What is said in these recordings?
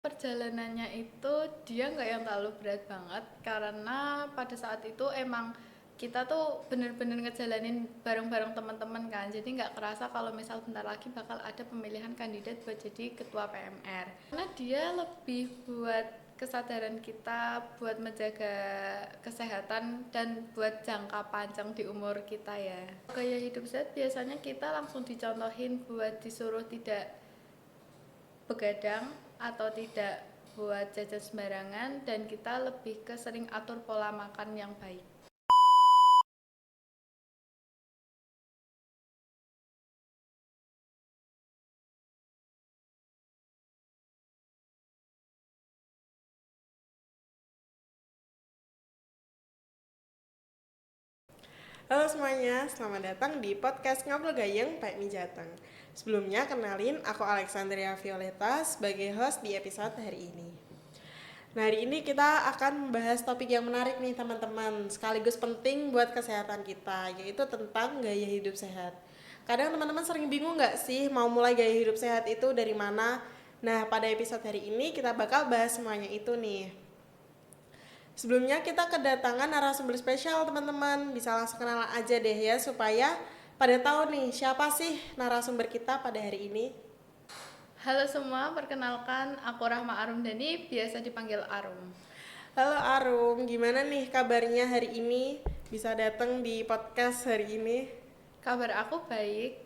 Perjalanannya itu dia nggak yang terlalu berat banget karena pada saat itu emang kita tuh bener-bener ngejalanin bareng-bareng teman-teman kan, jadi nggak kerasa kalau misal bentar lagi bakal ada pemilihan kandidat buat jadi ketua PMR, karena dia lebih buat kesadaran kita buat menjaga kesehatan dan buat jangka panjang di umur kita ya. Gaya hidup sehat biasanya kita langsung dicontohin buat disuruh tidak begadang atau tidak buat jajan sembarangan, dan kita lebih ke sering atur pola makan yang baik. Halo semuanya, selamat datang di podcast Ngobrol Gayeng Pak Mi Jateng. Sebelumnya kenalin, aku Alexandria Violeta sebagai host di episode hari ini. Nah, hari ini kita akan membahas topik yang menarik nih teman-teman, sekaligus penting buat kesehatan kita, yaitu tentang gaya hidup sehat. Kadang teman-teman sering bingung nggak sih mau mulai gaya hidup sehat itu dari mana? Nah, pada episode hari ini kita bakal bahas semuanya itu nih. Sebelumnya kita kedatangan narasumber spesial teman-teman. Bisa langsung kenalan aja deh ya supaya pada tahu nih siapa sih narasumber kita pada hari ini. Halo semua, perkenalkan aku Rahma Arumdani, biasa dipanggil Arum. Halo Arum, gimana nih kabarnya hari ini? Bisa datang di podcast hari ini? Kabar aku baik.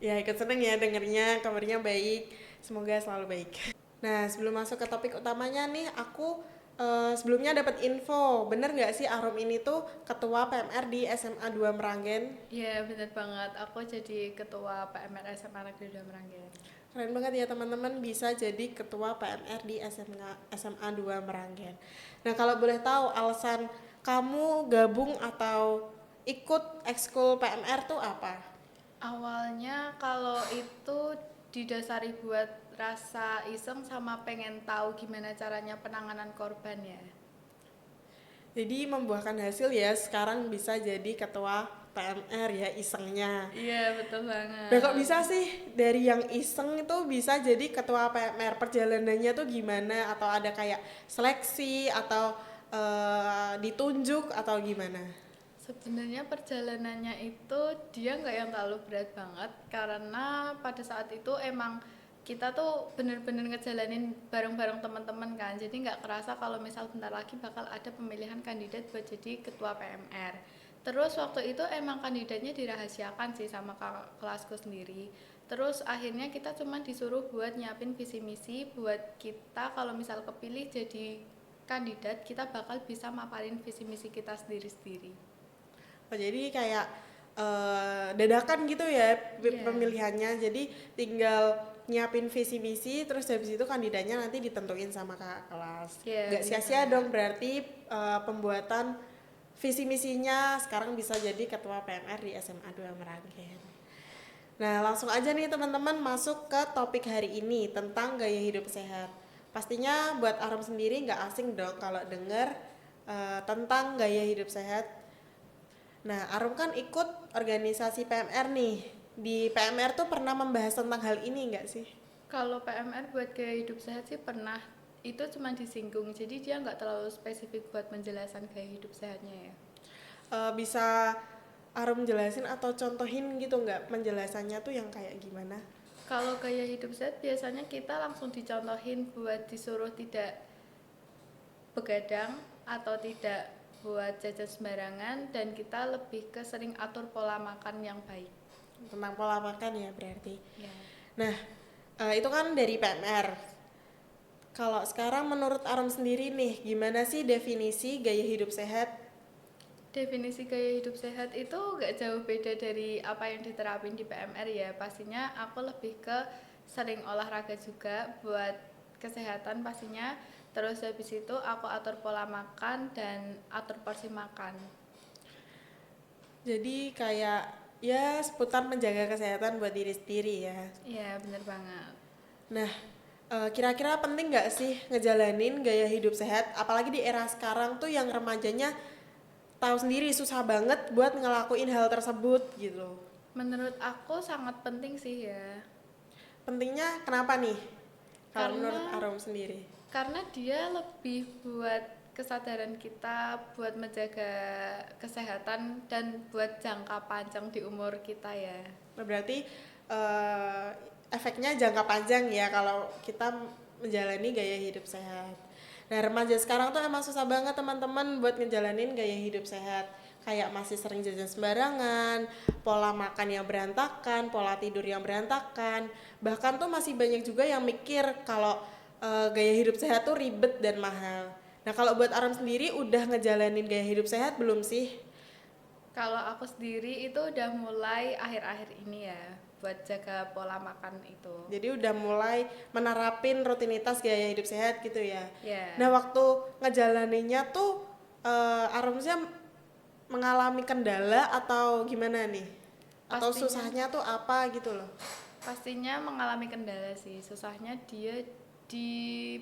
Ya ikut seneng ya dengernya kabarnya baik. Semoga selalu baik. Nah sebelum masuk ke topik utamanya nih aku sebelumnya dapat info, bener nggak sih Arum ini tuh ketua PMR di SMA 2 Meranggen? Ya bener banget, aku jadi ketua PMR SMA Negeri 2 Meranggen. Keren banget ya teman-teman bisa jadi ketua PMR di SMA 2 Meranggen. Nah kalau boleh tahu alasan kamu gabung atau ikut ekskul PMR tuh apa? Awalnya kalau itu didasari buat rasa iseng sama pengen tahu gimana caranya penanganan korban ya. Jadi membuahkan hasil ya sekarang bisa jadi ketua PMR ya isengnya. Iya betul Nah kok banget. bisa sih dari yang iseng itu bisa jadi ketua PMR, perjalanannya tuh gimana, atau ada kayak seleksi atau ditunjuk atau gimana? Sebenarnya perjalanannya itu dia nggak yang terlalu berat banget karena pada saat itu emang kita tuh bener-bener ngejalanin bareng-bareng teman-teman kan, jadi nggak kerasa kalau misal bentar lagi bakal ada pemilihan kandidat buat jadi ketua PMR. Terus waktu itu emang kandidatnya dirahasiakan sih sama kakak kelasku sendiri. Terus akhirnya kita cuma disuruh buat nyiapin visi misi buat kita kalau misal kepilih jadi kandidat, kita bakal bisa maparin visi misi kita sendiri-sendiri. Oh, jadi kayak dadakan gitu ya Iya, pemilihannya. Jadi tinggal nyiapin visi misi terus habis itu kandidatnya nanti ditentuin sama kakak kelas. iya Nggak bener sia-sia banget. dong berarti pembuatan visi misinya sekarang bisa jadi ketua PMR di SMA 2 Meranggen. Nah, langsung aja nih teman-teman masuk ke topik hari ini tentang gaya hidup sehat. Pastinya buat Arum sendiri nggak asing dong kalau denger tentang gaya hidup sehat. Nah, Arum kan ikut organisasi PMR nih. Di PMR tuh pernah membahas tentang hal ini nggak sih? Kalau PMR buat gaya hidup sehat sih pernah, itu cuma disinggung, jadi dia nggak terlalu spesifik buat menjelaskan gaya hidup sehatnya ya. Bisa Arum jelasin atau contohin gitu nggak penjelasannya tuh yang kayak gimana? Kalau gaya hidup sehat biasanya kita langsung dicontohin buat disuruh tidak begadang atau tidak buat jajan sembarangan, dan kita lebih ke sering atur pola makan yang baik. Tentang pola makan ya berarti. Ya. Nah, itu kan dari PMR. Kalau sekarang menurut Arum sendiri nih, gimana sih definisi gaya hidup sehat? Definisi gaya hidup sehat itu gak jauh beda dari apa yang diterapin di PMR ya. Pastinya aku lebih ke sering olahraga juga buat kesehatan pastinya. Terus habis itu aku atur pola makan dan atur porsi makan. Jadi kayak ya seputar menjaga kesehatan buat diri sendiri ya. Iya bener banget. Nah, kira-kira penting nggak sih ngejalanin gaya hidup sehat? Apalagi di era sekarang tuh yang remajanya tahu sendiri susah banget buat ngelakuin hal tersebut gitu. Menurut aku sangat penting sih ya. Pentingnya kenapa nih? Kalau menurut Karena Arum sendiri. karena dia lebih buat kesadaran kita buat menjaga kesehatan dan buat jangka panjang di umur kita ya. Nah, berarti eh, efeknya jangka panjang ya kalau kita menjalani gaya hidup sehat. Nah, remaja sekarang tuh emang susah banget teman-teman buat ngejalanin gaya hidup sehat. Kayak masih sering jajan sembarangan, pola makan yang berantakan, pola tidur yang berantakan. Bahkan tuh masih banyak juga yang mikir kalau gaya hidup sehat tuh ribet dan mahal. Nah, kalau buat Aram sendiri udah ngejalanin gaya hidup sehat belum sih? Kalau aku sendiri itu udah mulai akhir-akhir ini ya buat jaga pola makan itu. Jadi udah mulai menerapin rutinitas gaya hidup sehat gitu ya. Ya, Nah, waktu ngejalaninnya tuh Arumsnya mengalami kendala atau gimana nih? Atau pastinya susahnya tuh apa gitu loh? pastinya mengalami kendala sih. Susahnya dia di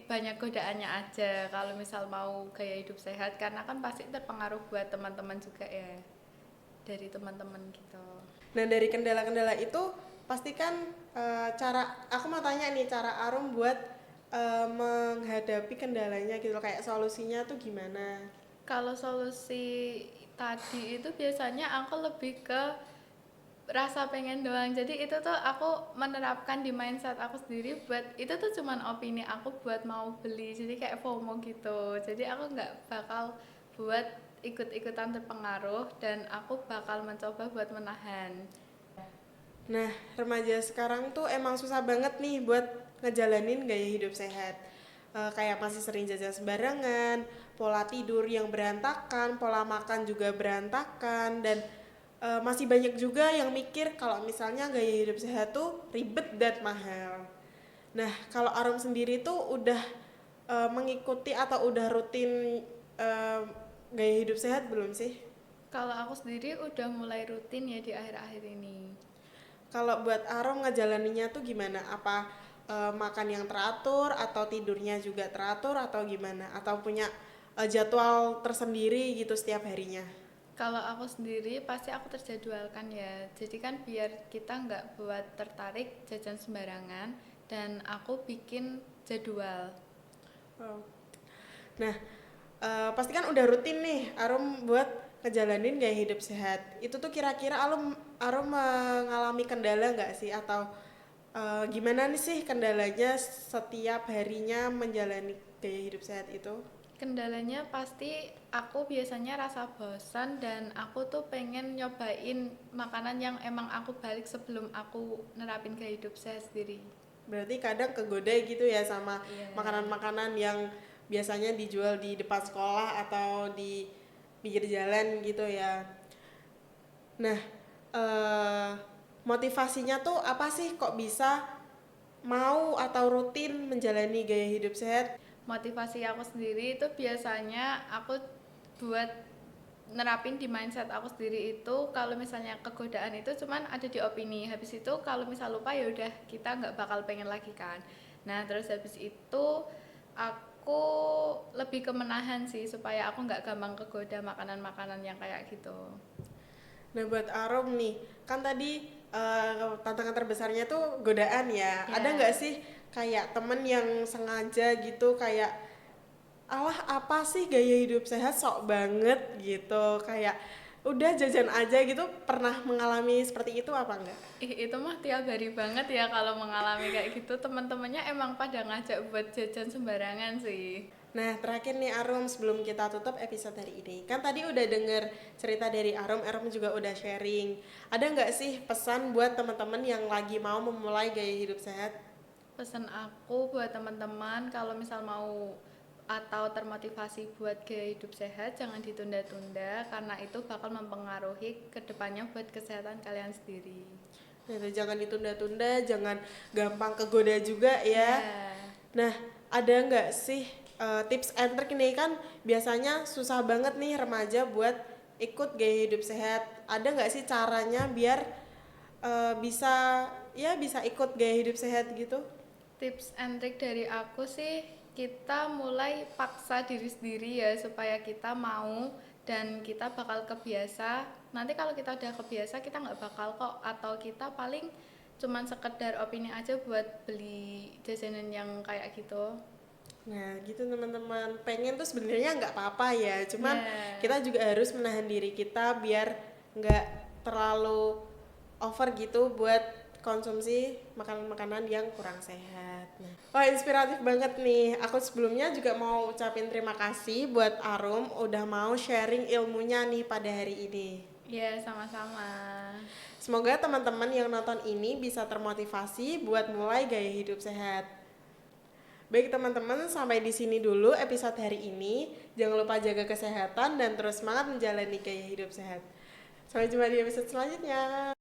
banyak godaannya aja kalau misal mau gaya hidup sehat karena kan pasti terpengaruh buat teman-teman juga ya dari teman-teman gitu. Nah, dari kendala-kendala itu pastikan cara aku mau tanya nih cara Arum buat menghadapi kendalanya gitu loh, kayak solusinya tuh gimana? Kalau solusi tadi itu biasanya aku lebih ke rasa pengen doang. Jadi itu tuh aku menerapkan di mindset aku sendiri buat itu tuh cuman opini aku buat mau beli. Jadi kayak FOMO gitu. Jadi aku nggak bakal buat ikut-ikutan terpengaruh dan aku bakal mencoba buat menahan. Nah, remaja sekarang tuh emang susah banget nih buat ngejalanin gaya hidup sehat. Kayak masih sering jajan sembarangan, pola tidur yang berantakan, pola makan juga berantakan, dan masih banyak juga yang mikir kalau misalnya gaya hidup sehat tuh ribet dan mahal. Nah, kalau Arum sendiri tuh udah mengikuti atau udah rutin eh, gaya hidup sehat belum sih? Kalau aku sendiri udah mulai rutin ya di akhir-akhir ini. Kalau buat Arom ngejalaninya tuh gimana? Apa makan yang teratur atau tidurnya juga teratur atau gimana? Atau punya jadwal tersendiri gitu setiap harinya? Kalau aku sendiri pasti aku terjadwalkan ya. Jadi kan biar kita nggak buat tertarik jajan sembarangan dan aku bikin jadwal. Oh. Nah, pasti kan udah rutin nih Arom buat ngejalanin gaya hidup sehat. Itu tuh kira-kira Arom mengalami kendala nggak sih? Atau gimana nih sih kendalanya setiap harinya menjalani gaya hidup sehat itu? Kendalanya pasti aku biasanya rasa bosan dan aku tuh pengen nyobain makanan yang emang aku balik sebelum aku nerapin gaya hidup saya sendiri. Berarti kadang kegoda gitu ya sama Iya. makanan-makanan yang biasanya dijual di depan sekolah atau di pinggir jalan gitu ya. Nah, eh, motivasinya tuh apa sih kok bisa mau atau rutin menjalani gaya hidup sehat? Motivasi aku sendiri itu biasanya aku buat nerapin di mindset aku sendiri itu kalau misalnya kegodaan itu cuman ada di opini, habis itu kalau misal lupa ya udah kita nggak bakal pengen lagi kan. Nah terus habis itu aku lebih ke menahan sih supaya aku nggak gampang kegoda makanan-makanan yang kayak gitu. Nah, buat Arom nih, kan tadi tantangan terbesarnya tuh godaan ya. Ada nggak Ya, sih kayak temen yang sengaja gitu kayak alah apa sih gaya hidup sehat sok banget gitu kayak udah jajan aja gitu, pernah mengalami seperti itu apa enggak? itu mah tiap hari banget ya kalau mengalami kayak gitu teman-temannya emang pada ngajak buat jajan sembarangan sih. Nah, terakhir nih Arum, sebelum kita tutup episode hari ini, kan tadi udah denger cerita dari Arum, Arum juga udah sharing. Ada nggak sih pesan buat teman-teman yang lagi mau memulai gaya hidup sehat? Pesan aku buat teman-teman kalau misal mau atau termotivasi buat gaya hidup sehat jangan ditunda-tunda karena itu bakal mempengaruhi kedepannya buat kesehatan kalian sendiri. Nah, jangan ditunda-tunda, jangan gampang kegoda juga ya. Ya, Nah, ada nggak sih tips and trick nih, kan biasanya susah banget nih remaja buat ikut gaya hidup sehat. Ada nggak sih caranya biar bisa ya bisa ikut gaya hidup sehat gitu? tips and trick dari aku sih kita mulai paksa diri sendiri ya supaya kita mau dan kita bakal kebiasa. Nanti kalau kita udah kebiasa kita nggak bakal kok atau kita paling cuman sekedar opini aja buat beli jajanan yang kayak gitu. Nah gitu teman-teman, pengen tuh sebenarnya nggak apa-apa ya, cuman Nah, kita juga harus menahan diri kita biar nggak terlalu over gitu buat konsumsi makanan-makanan yang kurang sehat. Nah, wah inspiratif banget nih. Aku sebelumnya juga mau ucapin terima kasih buat Arum udah mau sharing ilmunya nih pada hari ini. ya sama-sama. Semoga teman-teman yang nonton ini bisa termotivasi buat mulai gaya hidup sehat. Baik teman-teman, sampai di sini dulu episode hari ini. Jangan lupa jaga kesehatan dan terus semangat menjalani gaya hidup sehat. Sampai jumpa di episode selanjutnya.